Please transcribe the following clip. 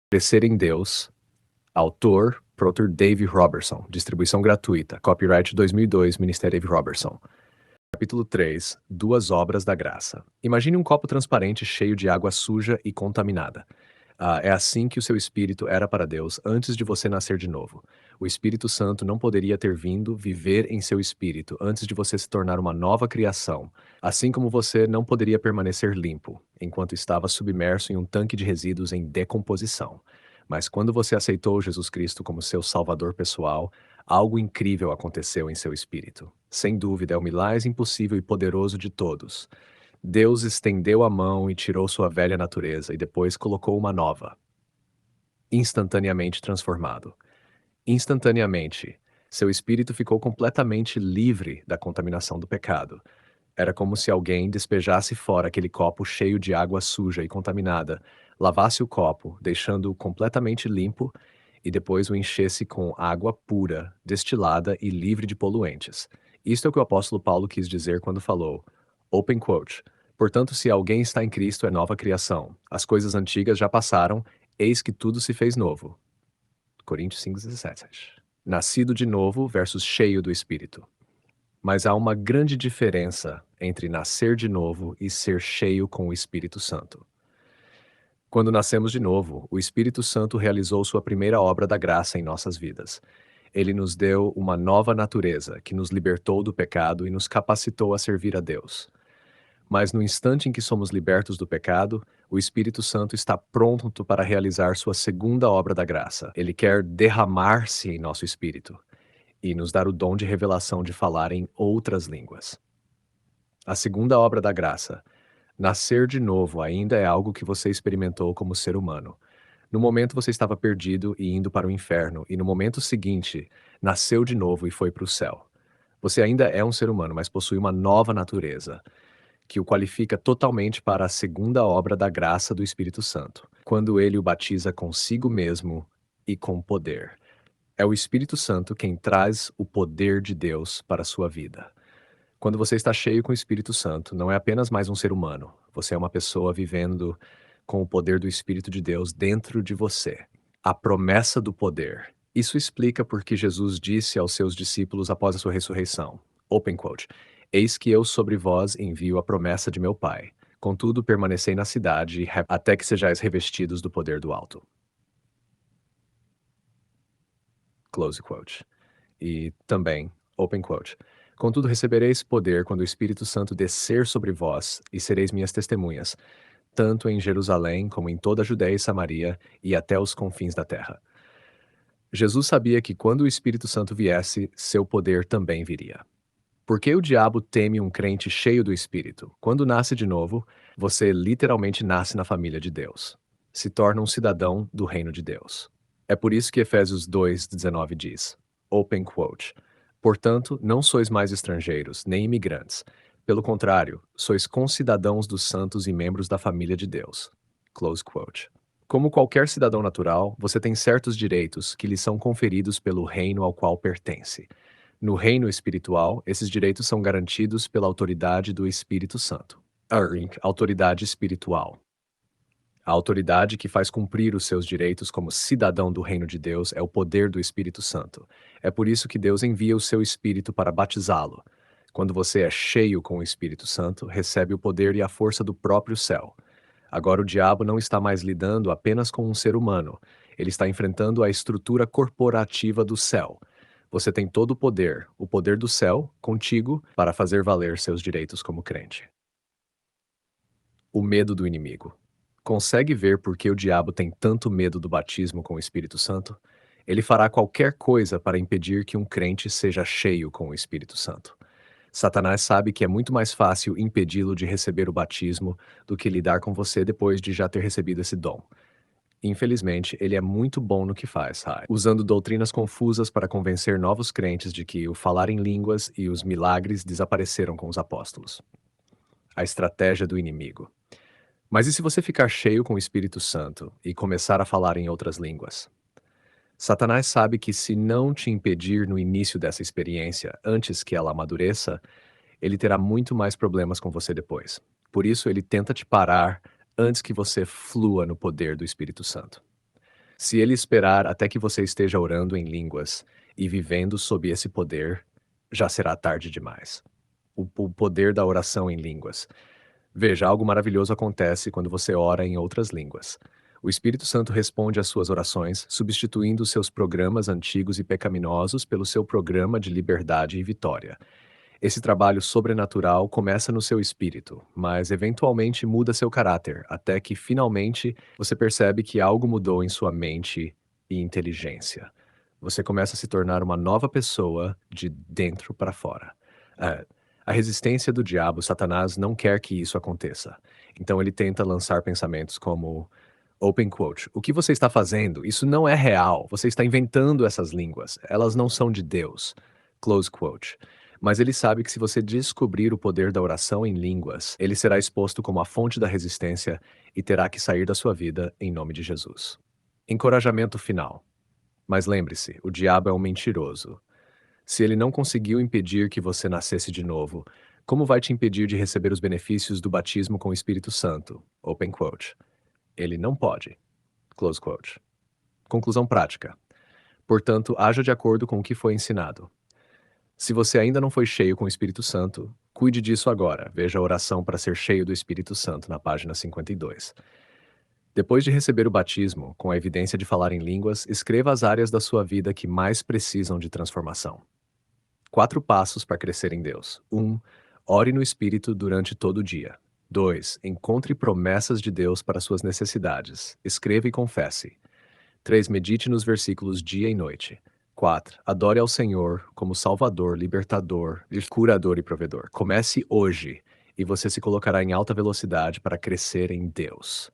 Crescer em Deus. Autor, Proter Dave Robertson. Distribuição gratuita. Copyright 2002, Ministério Dave Robertson. Capítulo 3. Duas obras da graça. Imagine um copo transparente cheio de água suja e contaminada. É assim que o seu espírito era para Deus antes de você nascer de novo. O Espírito Santo não poderia ter vindo viver em seu espírito antes de você se tornar uma nova criação, assim como você não poderia permanecer limpo enquanto estava submerso em um tanque de resíduos em decomposição. Mas quando você aceitou Jesus Cristo como seu Salvador pessoal, algo incrível aconteceu em seu espírito. Sem dúvida, é o milagre mais impossível e poderoso de todos. Deus estendeu a mão e tirou sua velha natureza e depois colocou uma nova. Instantaneamente transformado. Instantaneamente, seu espírito ficou completamente livre da contaminação do pecado. Era como se alguém despejasse fora aquele copo cheio de água suja e contaminada, lavasse o copo, deixando-o completamente limpo, e depois o enchesse com água pura, destilada e livre de poluentes. Isto é o que o apóstolo Paulo quis dizer quando falou, open quote, portanto, se alguém está em Cristo, é nova criação. As coisas antigas já passaram, eis que tudo se fez novo. Coríntios 5:17. Nascido de novo versus cheio do Espírito. Mas há uma grande diferença entre nascer de novo e ser cheio com o Espírito Santo. Quando nascemos de novo, o Espírito Santo realizou sua primeira obra da graça em nossas vidas. Ele nos deu uma nova natureza que nos libertou do pecado e nos capacitou a servir a Deus. Mas no instante em que somos libertos do pecado, o Espírito Santo está pronto para realizar sua segunda obra da graça. Ele quer derramar-se em nosso espírito e nos dar o dom de revelação de falar em outras línguas. A segunda obra da graça. Nascer de novo ainda é algo que você experimentou como ser humano. No momento você estava perdido e indo para o inferno, e no momento seguinte, nasceu de novo e foi para o céu. Você ainda é um ser humano, mas possui uma nova natureza, que o qualifica totalmente para a segunda obra da graça do Espírito Santo, quando ele o batiza consigo mesmo e com poder. É o Espírito Santo quem traz o poder de Deus para a sua vida. Quando você está cheio com o Espírito Santo, não é apenas mais um ser humano, você é uma pessoa vivendo com o poder do Espírito de Deus dentro de você. A promessa do poder. Isso explica porque Jesus disse aos seus discípulos após a sua ressurreição, open quote, eis que eu sobre vós envio a promessa de meu Pai. Contudo, permanecei na cidade até que sejais revestidos do poder do alto. Close quote. E também, open quote, contudo recebereis poder quando o Espírito Santo descer sobre vós, e sereis minhas testemunhas, tanto em Jerusalém como em toda a Judéia e Samaria e até os confins da terra. Jesus sabia que quando o Espírito Santo viesse, seu poder também viria. Por que o diabo teme um crente cheio do Espírito? Quando nasce de novo, você literalmente nasce na família de Deus. Se torna um cidadão do reino de Deus. É por isso que Efésios 2:19 diz, open quote, portanto, não sois mais estrangeiros, nem imigrantes. Pelo contrário, sois concidadãos dos santos e membros da família de Deus. Close quote. Como qualquer cidadão natural, você tem certos direitos que lhe são conferidos pelo reino ao qual pertence. No reino espiritual, esses direitos são garantidos pela autoridade do Espírito Santo. Autoridade espiritual. A autoridade que faz cumprir os seus direitos como cidadão do reino de Deus é o poder do Espírito Santo. É por isso que Deus envia o seu Espírito para batizá-lo. Quando você é cheio com o Espírito Santo, recebe o poder e a força do próprio céu. Agora o diabo não está mais lidando apenas com um ser humano. Ele está enfrentando a estrutura corporativa do céu. Você tem todo o poder do céu, contigo, para fazer valer seus direitos como crente. O medo do inimigo. Consegue ver por que o diabo tem tanto medo do batismo com o Espírito Santo? Ele fará qualquer coisa para impedir que um crente seja cheio com o Espírito Santo. Satanás sabe que é muito mais fácil impedi-lo de receber o batismo do que lidar com você depois de já ter recebido esse dom. Infelizmente, ele é muito bom no que faz, usando doutrinas confusas para convencer novos crentes de que o falar em línguas e os milagres desapareceram com os apóstolos. A estratégia do inimigo. Mas e se você ficar cheio com o Espírito Santo e começar a falar em outras línguas? Satanás sabe que se não te impedir no início dessa experiência, antes que ela amadureça, ele terá muito mais problemas com você depois. Por isso, ele tenta te parar antes que você flua no poder do Espírito Santo. Se ele esperar até que você esteja orando em línguas e vivendo sob esse poder, já será tarde demais. O poder da oração em línguas. Veja, algo maravilhoso acontece quando você ora em outras línguas. O Espírito Santo responde às suas orações, substituindo seus programas antigos e pecaminosos pelo seu programa de liberdade e vitória. Esse trabalho sobrenatural começa no seu espírito, mas eventualmente muda seu caráter, até que finalmente você percebe que algo mudou em sua mente e inteligência. Você começa a se tornar uma nova pessoa de dentro para fora. Ah, a resistência do diabo, Satanás, não quer que isso aconteça. Então ele tenta lançar pensamentos como open quote, o que você está fazendo? Isso não é real. Você está inventando essas línguas. Elas não são de Deus. Close quote. Mas ele sabe que se você descobrir o poder da oração em línguas, ele será exposto como a fonte da resistência e terá que sair da sua vida em nome de Jesus. Encorajamento final. Mas lembre-se, o diabo é um mentiroso. Se ele não conseguiu impedir que você nascesse de novo, como vai te impedir de receber os benefícios do batismo com o Espírito Santo? Open quote. Ele não pode. Close quote. Conclusão prática. Portanto, haja de acordo com o que foi ensinado. Se você ainda não foi cheio com o Espírito Santo, cuide disso agora. Veja a oração para ser cheio do Espírito Santo na página 52. Depois de receber o batismo, com a evidência de falar em línguas, escreva as áreas da sua vida que mais precisam de transformação. 4 passos para crescer em Deus. 1. Ore no Espírito durante todo o dia. 2. Encontre promessas de Deus para suas necessidades. Escreva e confesse. 3. Medite nos versículos dia e noite. 4. Adore ao Senhor como Salvador, Libertador, Curador e Provedor. Comece hoje e você se colocará em alta velocidade para crescer em Deus.